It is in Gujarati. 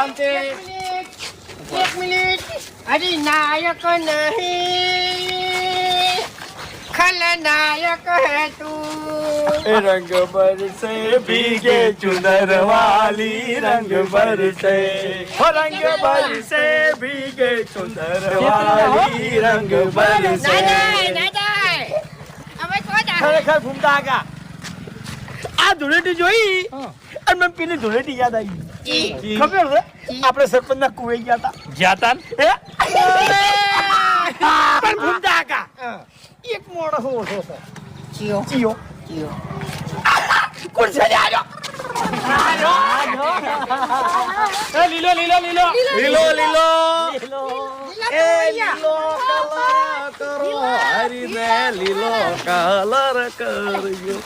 શાંતિ. એક મિનિટ અરે નાયક નહીં ખલનાયક હે તું रंग बरसे भीगे चुनर वाली रंग बरसे रंग बरसे भीगे चुनर वाली रंग बरसे ખરેખર ઘૂમતા કા આ ધૂળેટી જોઈ અને મને પેલી ધૂળેટી યાદ આવી ખબર છે આપણે સરપંચ ના કુવે ગયા હતા પણ ઘૂમતા કા એક મોણસ ઓછો છે ચિયો ચિયો કોણ છે આજો લીલો લીલો લીલો લીલો લીલો એ લીલો કલર કરો હરી ને લીલો કલર કરજો